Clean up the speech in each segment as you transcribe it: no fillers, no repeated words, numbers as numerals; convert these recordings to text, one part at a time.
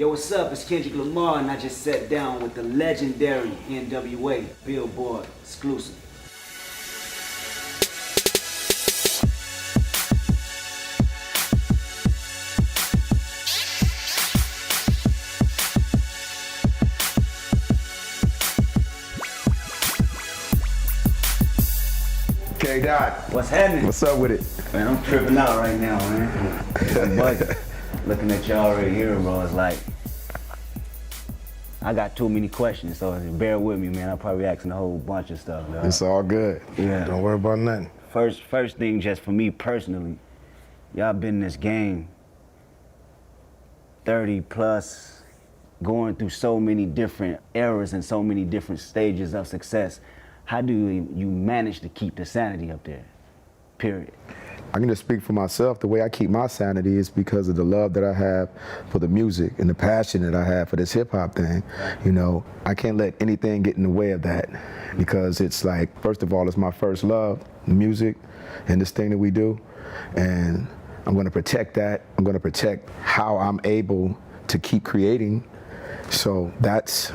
Yo, what's up? It's Kendrick Lamar, and I just sat down with the legendary NWA Billboard exclusive. K-Dot. What's happening? What's up with it? Man, I'm tripping out right now, man. I'm bugging. Looking at y'all right here, bro, it's like, I got too many questions, so bear with me, man. I'm probably asking a whole bunch of stuff, dog. It's all good. Yeah. Don't worry about nothing. First thing, just for me personally, y'all been in this game 30 plus, going through so many different eras and so many different stages of success. How do you manage to keep the sanity up there, period? I can just speak for myself. The way I keep my sanity is because of the love that I have for the music and the passion that I have for this hip hop thing. You know, I can't let anything get in the way of that because it's like, first of all, it's my first love, the music and this thing that we do. And I'm gonna protect that. I'm gonna protect how I'm able to keep creating. So that's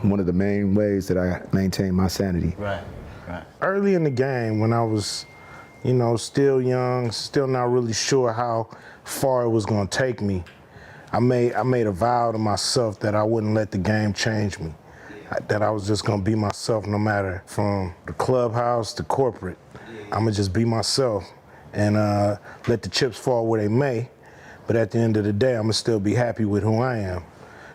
one of the main ways that I maintain my sanity. Right, right. Early in the game, when I was, you know, still young, still not really sure how far it was gonna take me, I made a vow to myself that I wouldn't let the game change me. That I was just gonna be myself no matter from the clubhouse to corporate. I'ma just be myself and let the chips fall where they may, but at the end of the day, I'ma still be happy with who I am.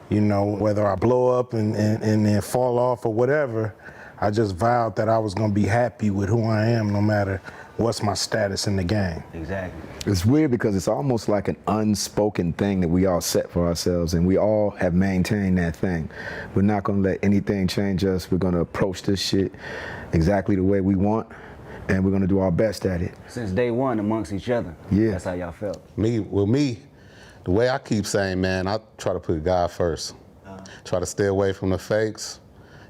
You know, whether I blow up and then fall off or whatever, I just vowed that I was gonna be happy with who I am no matter what's my status in the game. Exactly. It's weird because it's almost like an unspoken thing that we all set for ourselves, and we all have maintained that thing. We're not gonna let anything change us. We're gonna approach this shit exactly the way we want, and we're gonna do our best at it. Since day one amongst each other. Yeah. That's how y'all felt. Me, the way I keep saying, man, I try to put God first. Try to stay away from the fakes.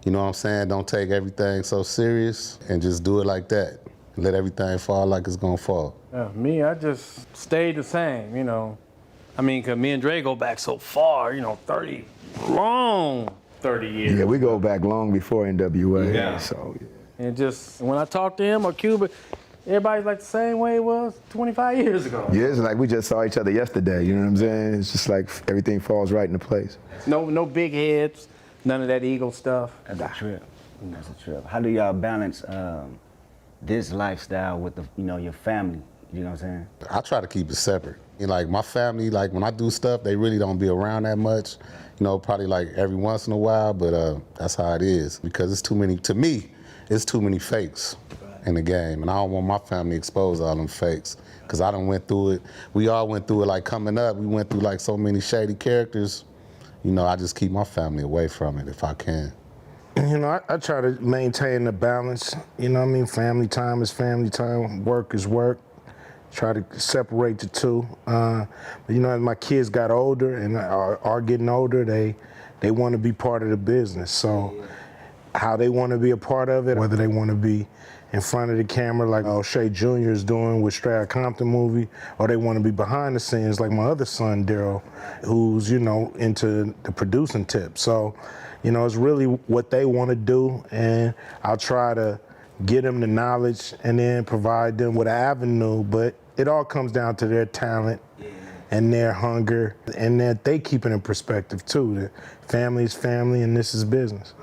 You know what I'm saying? Don't take everything so serious and just do it like that. Let everything fall like it's gonna fall. Me, I just stayed the same, you know. I mean, cause me and Dre go back so far, you know, 30 years. Yeah, we go back long before NWA. Yeah. So, yeah. And just, when I talk to him or Cuba, everybody's like the same way it was 25 years ago. Yeah, it's like we just saw each other yesterday, you know what I'm saying? It's just like everything falls right into place. No big heads, none of that ego stuff. That's a trip. That's a trip. How do y'all balance this lifestyle with the, you know, your family? You know what I'm saying? I try to keep it separate. Like my family, like when I do stuff, they really don't be around that much. You know, probably like every once in a while, but that's how it is. Because it's too many, to me, it's too many fakes in the game. And I don't want my family exposed to all them fakes. Cause I done went through it. We all went through it, like coming up, we went through like so many shady characters. You know, I just keep my family away from it if I can. You know, I try to maintain the balance. You know what I mean? Family time is family time, work is work. Try to separate the two. But you know, as my kids got older and are getting older, they want to be part of the business. So how they want to be a part of it, whether they want to be in front of the camera like O'Shea Jr. is doing with Straight Outta Compton movie, or they want to be behind the scenes like my other son, Daryl, who's, you know, into the producing tip. So, you know, it's really what they want to do, and I'll try to get them the knowledge and then provide them with an avenue, but it all comes down to their talent and their hunger, and that they keep it in perspective too, that family is family and this is business.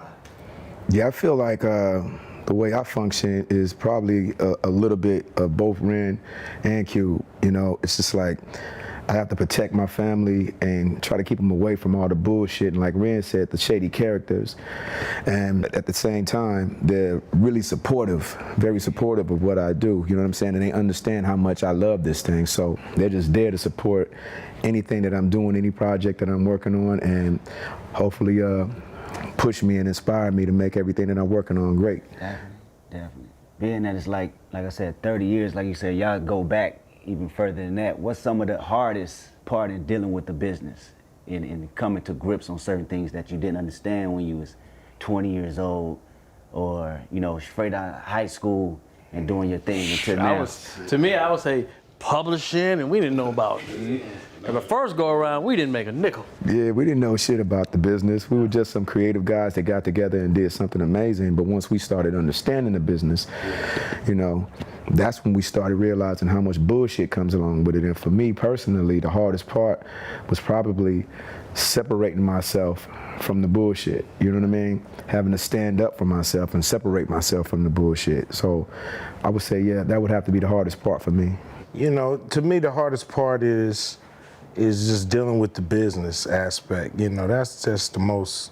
Yeah, I feel like the way I function is probably a little bit of both Ren and Cube. You know, it's just like, I have to protect my family and try to keep them away from all the bullshit and, like Ren said, the shady characters. And at the same time, they're really supportive, very supportive of what I do. You know what I'm saying? And they understand how much I love this thing. So they're just there to support anything that I'm doing, any project that I'm working on, and hopefully push me and inspire me to make everything that I'm working on great. Definitely. Being that it's like I said, 30 years, like you said, y'all go back even further than that. What's some of the hardest part in dealing with the business, in coming to grips on certain things that you didn't understand when you was 20 years old, or, you know, straight out of high school and doing your thing until now? To me, I would say publishing, and we didn't know about. And the first go around, we didn't make a nickel. Yeah, we didn't know shit about the business. We were just some creative guys that got together and did something amazing. But once we started understanding the business, you know, that's when we started realizing how much bullshit comes along with it. And for me personally, the hardest part was probably separating myself from the bullshit. You know what I mean? Having to stand up for myself and separate myself from the bullshit. So I would say, yeah, that would have to be the hardest part for me. You know, to me, the hardest part is just dealing with the business aspect. You know, that's just the most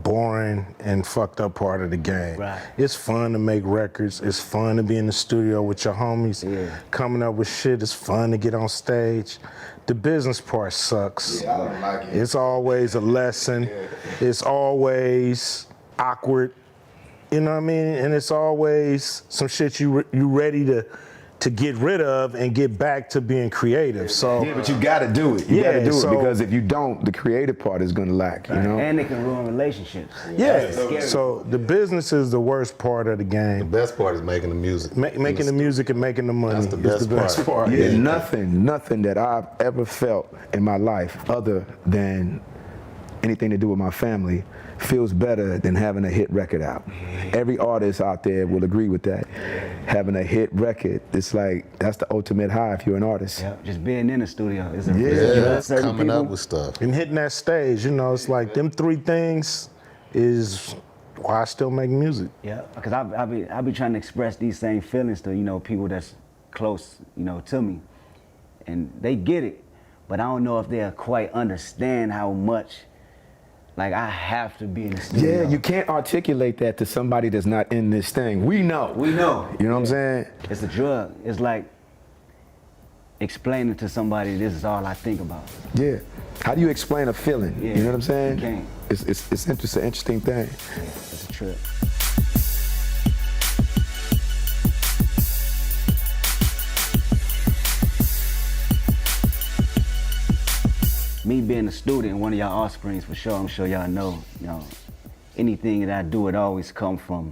boring and fucked up part of the game. Right. It's fun to make records. It's fun to be in the studio with your homies, coming up with shit. It's fun to get on stage. The business part sucks. Yeah, I don't like it. It's always a lesson. It's always awkward. You know what I mean? And it's always some shit you ready to get rid of and get back to being creative. So Yeah, but you gotta do it. You gotta do it because if you don't, the creative part is gonna lack, you know? And it can ruin relationships. yeah. So the business is the worst part of the The game. best part is making the music. Making the music and making the money That's the is best part. Yeah, nothing that I've ever felt in my life other than anything to do with my family feels better than having a hit record out. Every artist out there will agree with that. Having a hit record, it's like, that's the ultimate high if you're an artist. Yeah, just being in the studio is a Yeah, certain coming people, up with stuff. And hitting that stage, you know, it's like them three things is why I still make music. Yeah, because I be trying to express these same feelings to, you know, people that's close, you know, to me, and they get it, but I don't know if they'll quite understand how much, like, I have to be in the studio. Yeah, you can't articulate that to somebody that's not in this thing. We know. We know. You know what I'm saying? It's a drug. It's like explaining to somebody this is all I think about. Yeah. How do you explain a feeling? Yeah, You know what I'm saying? you can't. It's an interesting thing. It's a trip. Me being a student, one of y'all offsprings for sure, I'm sure y'all know, you know, anything that I do, it always come from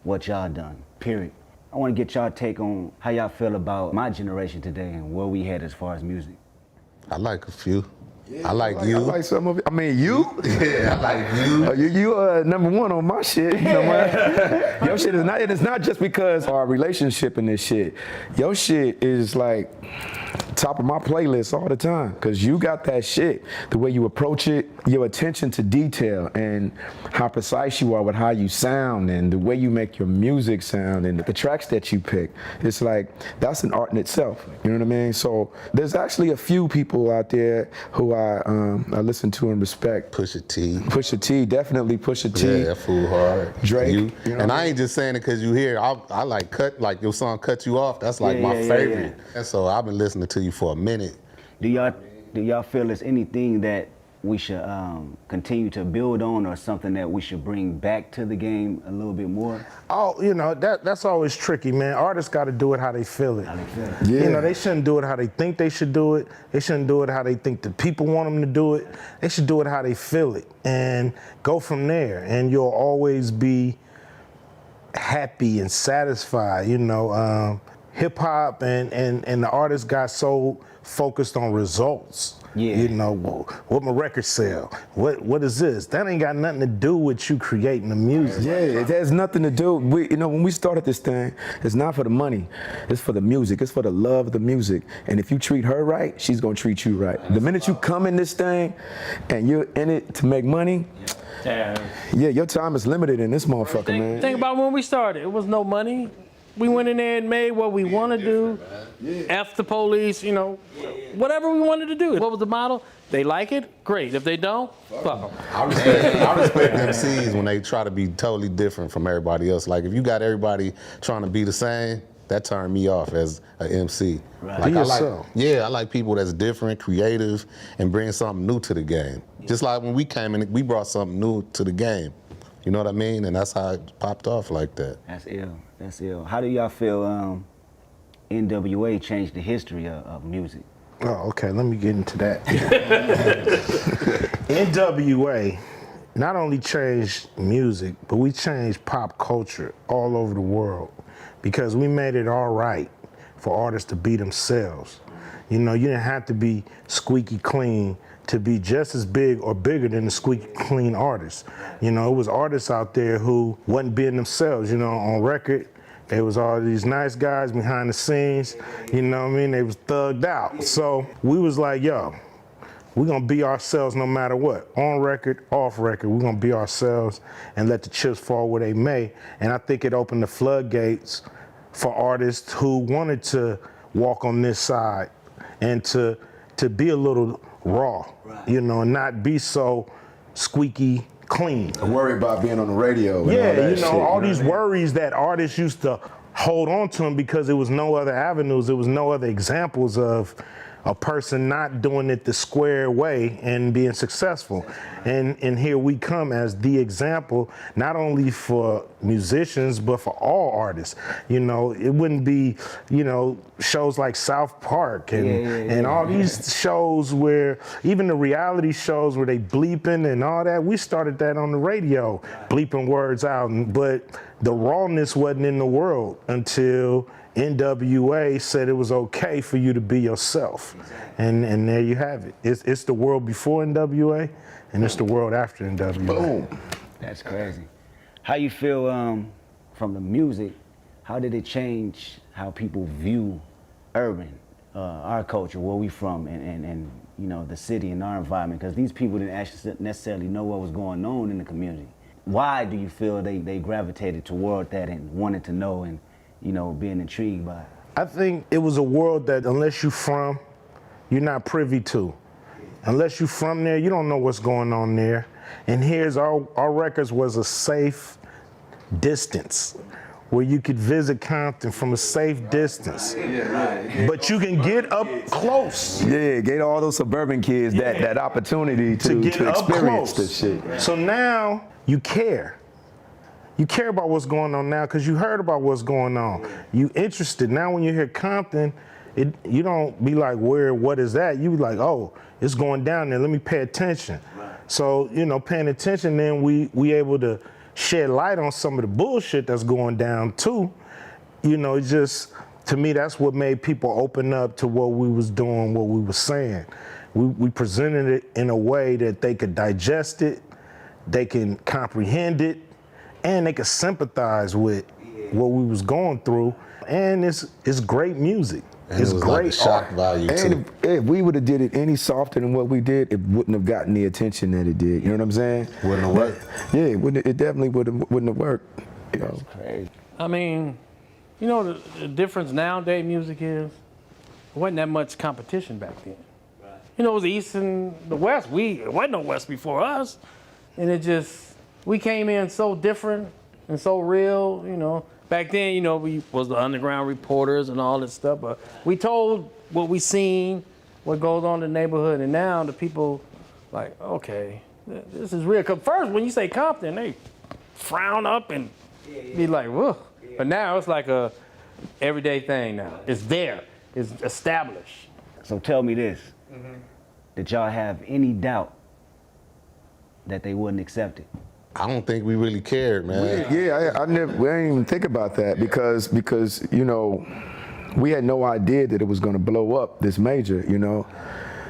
what y'all done, period. I want to get y'all take on how y'all feel about my generation today and where we head as far as music. I like a few. I like you. I like some of it. I mean, you? Yeah, I like you. You number one on my shit. You know what? Your shit is not, and it's not just because of our relationship and this shit. Your shit is like top of my playlist all the time, because you got that shit, the way you approach it, your attention to detail, and how precise you are with how you sound, and the way you make your music sound, and the tracks that you pick. It's like, that's an art in itself, you know what I mean? So there's actually a few people out there who I listen to and respect. Pusha T. Pusha T, definitely Pusha T. Yeah, that fool hard. Drake. You. You know And what I I ain't just saying it because you here. I like your song Cut You Off. That's like my favorite. And so I've been listening to you for a minute. Do y'all feel there's anything that we should continue to build on, or something that we should bring back to the game a little bit more? Oh, you know, that's always tricky, man. Artists got to do it how they feel it. How they feel? Yeah. You know, they shouldn't do it how they think they should do it. They shouldn't do it how they think the people want them to do it. They should do it how they feel it and go from there. And you'll always be happy and satisfied. You know, hip hop and the artists got so focused on results. Yeah. You know, what my record sell? What is this? That ain't got nothing to do with you creating the music. Yeah, it has nothing to do. You know, when we started this thing, it's not for the money. It's for the music. It's for the love of the music. And if you treat her right, she's gonna treat you right. The minute you come in this thing and you're in it to make money, yeah, your time is limited in this motherfucker, man. Think about when we started. It was no money. We went in there and made what we want to do. F the police, you know, whatever we wanted to do. What was the model? They like it, great. If they don't, fuck them. I respect MCs when they try to be totally different from everybody else. Like if you got everybody trying to be the same, that turned me off as an MC. Right. Like Be I like, yourself. yeah, I like people that's different, creative, and bring something new to the game. Just like when we came in, we brought something new to the game. You know what I mean? And that's how it popped off like that. That's ill. That's ill. How do y'all feel NWA changed the history of music? Oh, okay, let me get into that. NWA not only changed music, but we changed pop culture all over the world, because we made it all right for artists to be themselves. You know, you didn't have to be squeaky clean to be just as big or bigger than the squeaky clean artists. You know, it was artists out there who wasn't being themselves. You know, on record, there was all these nice guys behind the scenes. You know what I mean? They was thugged out. So we was like, yo, we're gonna be ourselves no matter what. On record, off record, we're gonna be ourselves and let the chips fall where they may. And I think it opened the floodgates for artists who wanted to walk on this side and to be a little raw, you know, and not be so squeaky clean. Worry about being on the radio. And Yeah, all that you know, shit, all you these what I mean? worries that artists used to hold on to them because there was no other avenues, there was no other examples of a person not doing it the square way and being successful. And here we come as the example, not only for musicians, but for all artists. You know, it wouldn't be, you know, shows like South Park and all these shows where, even the reality shows where they bleeping and all that, we started that on the radio, bleeping words out. But the rawness wasn't in the world until NWA said it was okay for you to be yourself. And there you have it. It's the world before NWA and it's the world after NWA. Boom. That's crazy. How you feel from the music? How did it change how people view urban, our culture, where we from, and you know, the city and our environment? Because these people didn't actually necessarily know what was going on in the community. Why do you feel they gravitated toward that and wanted to know and, you know, being intrigued by it? I think it was a world that unless you're from, you're not privy to. Unless you're from there, you don't know what's going on there. And here's our records was a safe distance where you could visit Compton from a safe distance. But you can get up close. Yeah, gave all those suburban kids that opportunity to get up experience close. this shit. So now you care. You care about what's going on now because you heard about what's going on. You interested. Now when you hear Compton, you don't be like, what is that? You be like, oh, it's going down there. Let me pay attention. So, you know, paying attention, then we able to shed light on some of the bullshit that's going down too. You know, it just, to me, that's what made people open up to what we was doing, what we was saying. We presented it in a way that they could digest it, they can comprehend it, and they could sympathize with what we was going through. And it's great music. And it's it was great like a shock art. value too. And if we would have did it any softer than what we did, it wouldn't have gotten the attention that it did. You know what I'm saying? Wouldn't have worked. Yeah, it definitely wouldn't have worked. You know? Crazy. I mean, you know the difference nowadays music is, there wasn't that much competition back then. You know, it was the East and the West. It wasn't no West before us. And it just, we came in so different and so real, you know. Back then, you know, we was the underground reporters and all this stuff, but we told what we seen, what goes on in the neighborhood, and now the people like, okay, this is real. 'Cause first, when you say Compton, they frown up and be like, whoa. But now it's like a everyday thing now. It's there, it's established. So tell me this, did y'all have any doubt that they wouldn't accept it? I don't think we really cared, man. Yeah, I never. We didn't even think about that because you know, we had no idea that it was going to blow up this major. You know,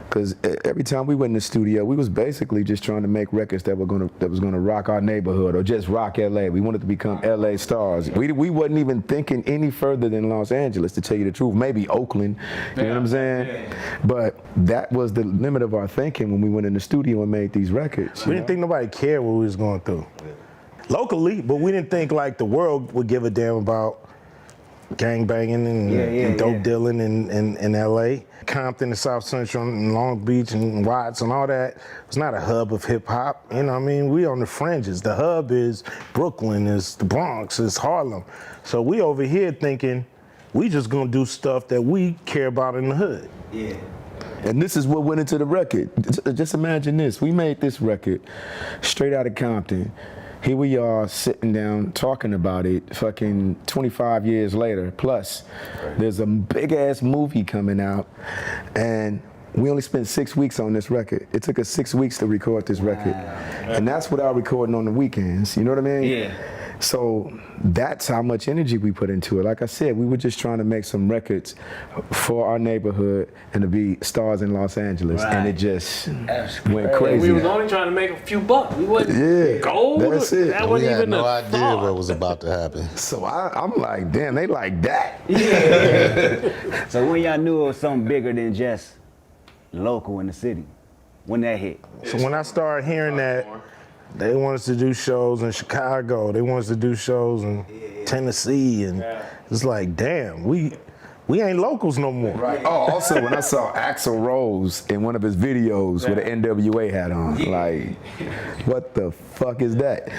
because every time we went in the studio, we was basically just trying to make records that was gonna rock our neighborhood or just rock LA. We wanted to become LA stars. We wasn't even thinking any further than Los Angeles, to tell you the truth. Maybe Oakland. You know what I'm saying? Yeah. But that was the limit of our thinking when we went in the studio and made these records. We didn't think nobody cared what we was going through. Locally, but we didn't think like the world would give a damn about gangbanging and dope dealing in LA. Compton and South Central and Long Beach and Watts and all that. It's not a hub of hip hop. You know what I mean? We on the fringes. The hub is Brooklyn, is the Bronx, is Harlem. So we over here thinking we just gonna do stuff that we care about in the hood. Yeah. And this is what went into the record. Just imagine this. We made this record straight out of Compton. Here we are sitting down talking about it fucking 25 years later. Plus, there's a big ass movie coming out and we only spent 6 weeks on this record. It took us 6 weeks to record this record. And that's without recording on the weekends, you know what I mean? Yeah. So that's how much energy we put into it. Like I said, we were just trying to make some records for our neighborhood and to be stars in Los Angeles, and it just went crazy. We was only trying to make a few bucks. We wasn't gold. That's it. That We wasn't had even no a idea thought. what was about to happen. So I'm like, damn, they like that. So when y'all knew it was something bigger than just local in the city, when that hit? So when I started hearing that, they want us to do shows in Chicago, they want us to do shows in Tennessee, and it's like, damn, we ain't locals no more. Right. Oh, also when I saw Axl Rose in one of his videos with an NWA hat on, like, what the fuck is that?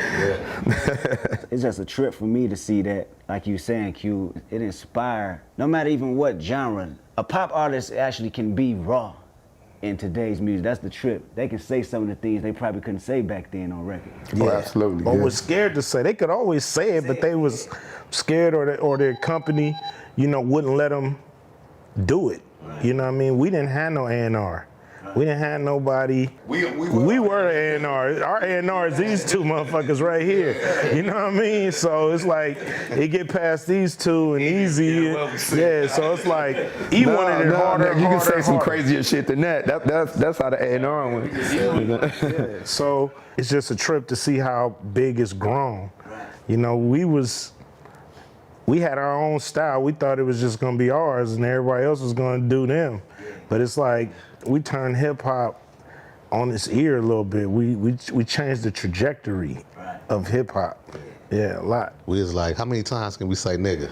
It's just a trip for me to see that, like you saying, Q, it inspired, no matter even what genre, a pop artist actually can be raw in today's music. That's the trip. They can say some of the things they probably couldn't say back then on record. Oh, absolutely. Or was scared to say. They could always say it, but they was scared, or their company, wouldn't let them do it. You know what I mean? We didn't have no A&R. We didn't have nobody. We were A&R. Our A&R is these two motherfuckers right here. You know what I mean? So it's like, it get past these two and easy. Yeah, so it's like, he wanted it harder, you can harder, say some harder. crazier shit than that. That's how the A&R went. Yeah, so it's just a trip to see how big it's grown. We had our own style. We thought it was just gonna be ours and everybody else was gonna do them. But it's like, we turned hip hop on its ear a little bit. We changed the trajectory of hip hop. Yeah, a lot. We was like, how many times can we say nigga?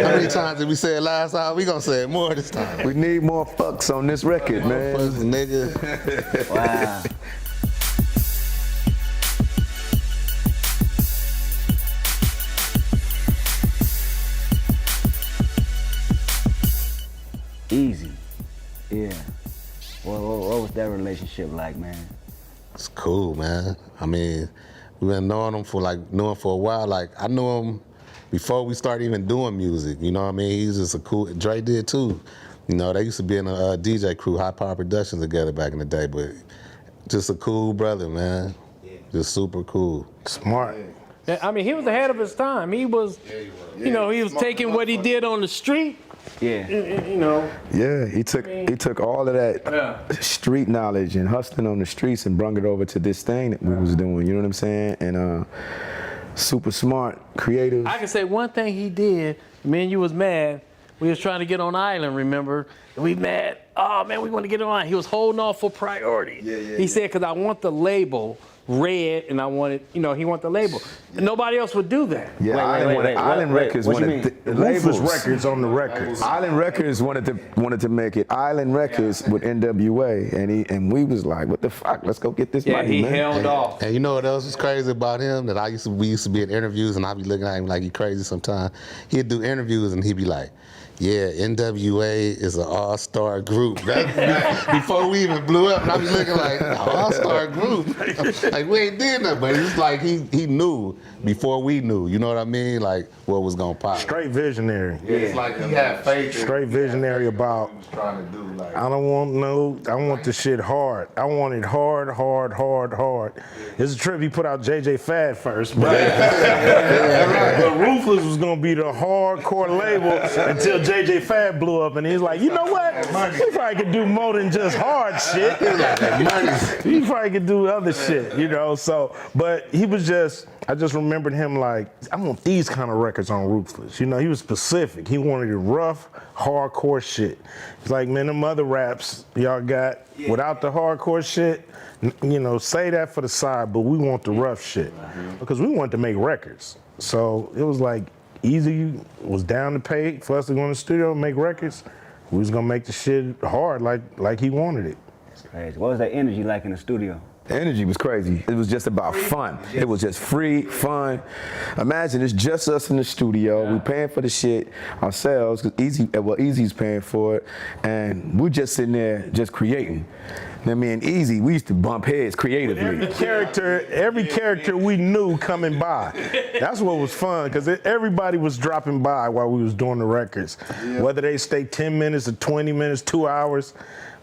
How many times did we say it last time? We gonna say it more this time. We need more fucks on this record, man. Fuck, nigga. Wow. Easy. Yeah. What was that relationship like, man? It's cool, man. I mean, we've been knowing him for a while. Like, I knew him before we started even doing music. You know what I mean? He's just a cool. Dre did too. They used to be in a DJ crew, High Power Productions, together back in the day. But just a cool brother, man. Just super cool. Smart. Yeah, I mean, he was ahead of his time. He was, he was taking what he did on the street. Yeah. Yeah, he took all of that street knowledge and hustling on the streets and brung it over to this thing that we was doing. You know what I'm saying? And super smart, creative. I can say one thing he did. Me and you was mad. We was trying to get on Island, remember? And we mad. Oh man, we want to get on. He was holding off for priority. He said, because I want the label red, and I wanted, he wanted the label. And nobody else would do that. Yeah, Island Records what you wanted mean? Ruthless Records on the records. Island Records wanted to make it Island Records with NWA, and we was like, what the fuck? Let's go get this money, he man. held off. And you know what else is crazy about him? That we used to be in interviews, and I'd be looking at him like he crazy sometimes. He'd do interviews, and he'd be like, yeah, NWA is an all-star group. Before we even blew up, and I was looking like, all-star group? Like, we ain't did nothing, but it's like he knew before we knew, you know what I mean? Like, what was gonna pop. Straight visionary. Yeah, it's like he had faith. Straight visionary about, He was trying to do like. I want the shit hard. I want it hard, hard, hard, hard. It's a trip he put out JJ Fad first, but Ruthless was gonna be the hardcore label until JJ Fad blew up, and he's like, you know what? We probably could do more than just hard shit. He probably could do other shit, So, but he was just, I just remembered him like, I want these kind of records on Ruthless. He was specific. He wanted it rough, hardcore shit. He's like, man, them other raps y'all got without the hardcore shit, say that for the side, but we want the rough shit. Because we wanted to make records. So it was like, Easy was down to pay for us to go in the studio and make records. We was gonna make the shit hard like he wanted it. That's crazy. What was that energy like in the studio? The energy was crazy. It was just about fun. It was just free, fun. Imagine it's just us in the studio. We paying for the shit ourselves, because Easy's paying for it, and we're just sitting there just creating. Me and Easy, we used to bump heads creatively. Every character we knew coming by. That's what was fun, because everybody was dropping by while we was doing the records. Whether they stay 10 minutes or 20 minutes, 2 hours.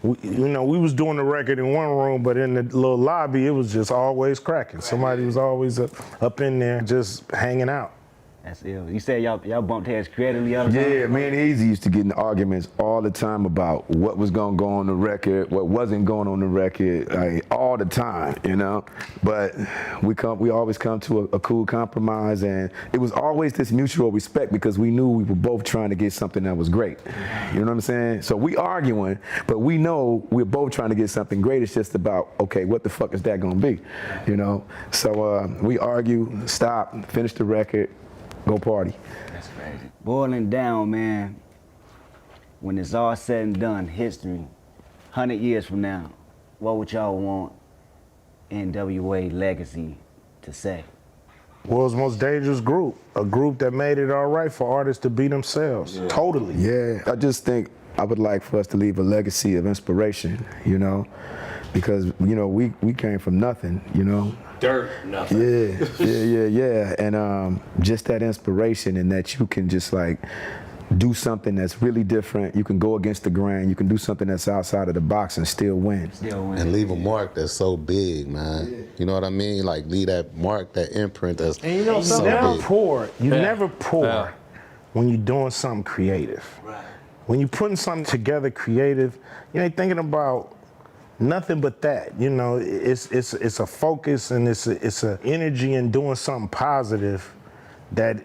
We was doing the record in one room, but in the little lobby, it was just always cracking. Somebody was always up in there just hanging out. That's ill. You said y'all bumped heads creatively all the time? Yeah, me and Easy used to get in arguments all the time about what was gonna go on the record, what wasn't going on the record, like, all the time, But we always come to a cool compromise, and it was always this mutual respect because we knew we were both trying to get something that was great. You know what I'm saying? So we arguing, but we know we're both trying to get something great. It's just about, okay, what the fuck is that gonna be? So we argue, stop, finish the record, go party. That's crazy. Boiling down, man, when it's all said and done, history, 100 years from now, what would y'all want NWA legacy to say? World's most dangerous group, a group that made it all right for artists to be themselves, totally. Yeah, I just think I would like for us to leave a legacy of inspiration, because, we came from nothing, Dirt, nothing. Yeah. And just that inspiration, and that you can just like do something that's really different. You can go against the grain. You can do something that's outside of the box and still win. And leave a mark that's so big, man. Yeah. You know what I mean? Like, leave that mark, that imprint that's and so big. You Yeah. never pour when you're doing something creative. Right. When you're putting something together creative, you ain't thinking about nothing but that. It's a focus, and it's a energy in doing something positive that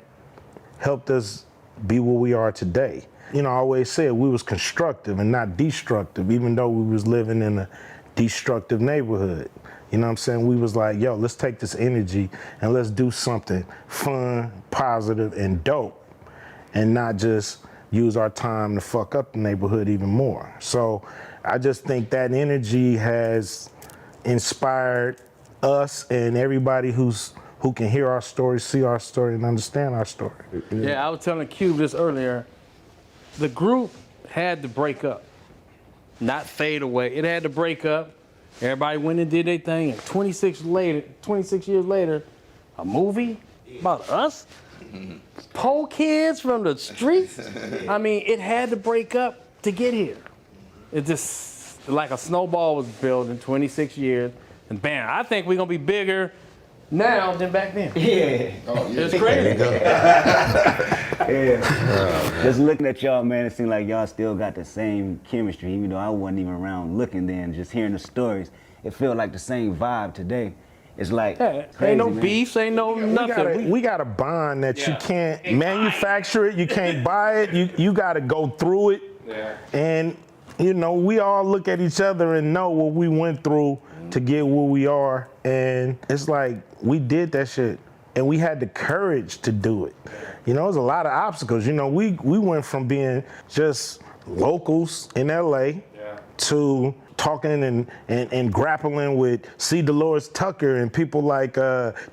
helped us be where we are today. I always said we was constructive and not destructive, even though we was living in a destructive neighborhood. You know what I'm saying? We was like, yo, let's take this energy and let's do something fun, positive, and dope, and not just use our time to fuck up the neighborhood even more. So I just think that energy has inspired us and everybody who can hear our story, see our story, and understand our story. Yeah, I was telling Cube this earlier. The group had to break up, not fade away. It had to break up. Everybody went and did their thing. And 26 years later, a movie about us? Poor kids from the streets? I mean, it had to break up to get here. It just, like a snowball was built in 26 years, and bam, I think we're gonna be bigger now than back then. Yeah. It's crazy. Just looking at y'all, man, it seems like y'all still got the same chemistry, even though I wasn't even around looking then. Just hearing the stories, it felt like the same vibe today. It's like crazy, ain't no man. beefs, ain't no nothing. We got a bond that you can't manufacture it, you can't buy it, you gotta go through it. Yeah. And we all look at each other and know what we went through to get where we are. And it's like, we did that shit and we had the courage to do it. It was a lot of obstacles. We went from being just locals in LA to talking and grappling with C. Dolores Tucker and people like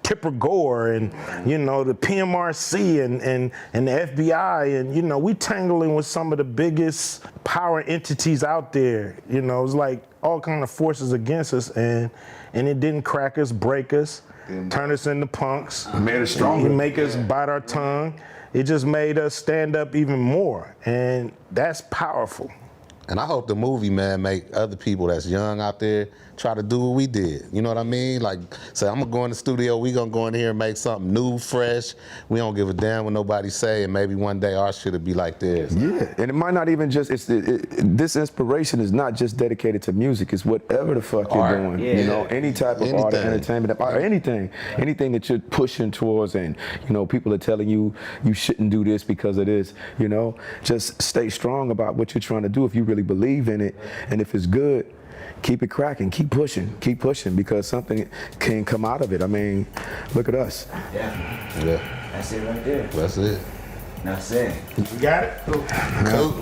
Tipper Gore and the PMRC and the FBI, and we tangling with some of the biggest power entities out there. It was like all kind of forces against us, and it didn't crack us, break us, turn us into punks. It made us stronger. Make us bite our tongue. It just made us stand up even more, and that's powerful. And I hope the movie, man, make other people that's young out there try to do what we did. You know what I mean? Like, say, I'm gonna go in the studio, we gonna go in here and make something new, fresh. We don't give a damn what nobody say, and maybe one day our shit'll be like theirs. Yeah, and it might not even just, this inspiration is not just dedicated to music, it's whatever the fuck you're doing. Any type of art or entertainment, or anything that you're pushing towards, and people are telling you you shouldn't do this because of this, just stay strong about what you're trying to do if you really believe in it, and if it's good, keep it cracking, keep pushing, because something can come out of it. I mean, look at us. Yeah. That's it right there. That's it. That's it. You got it? Cool.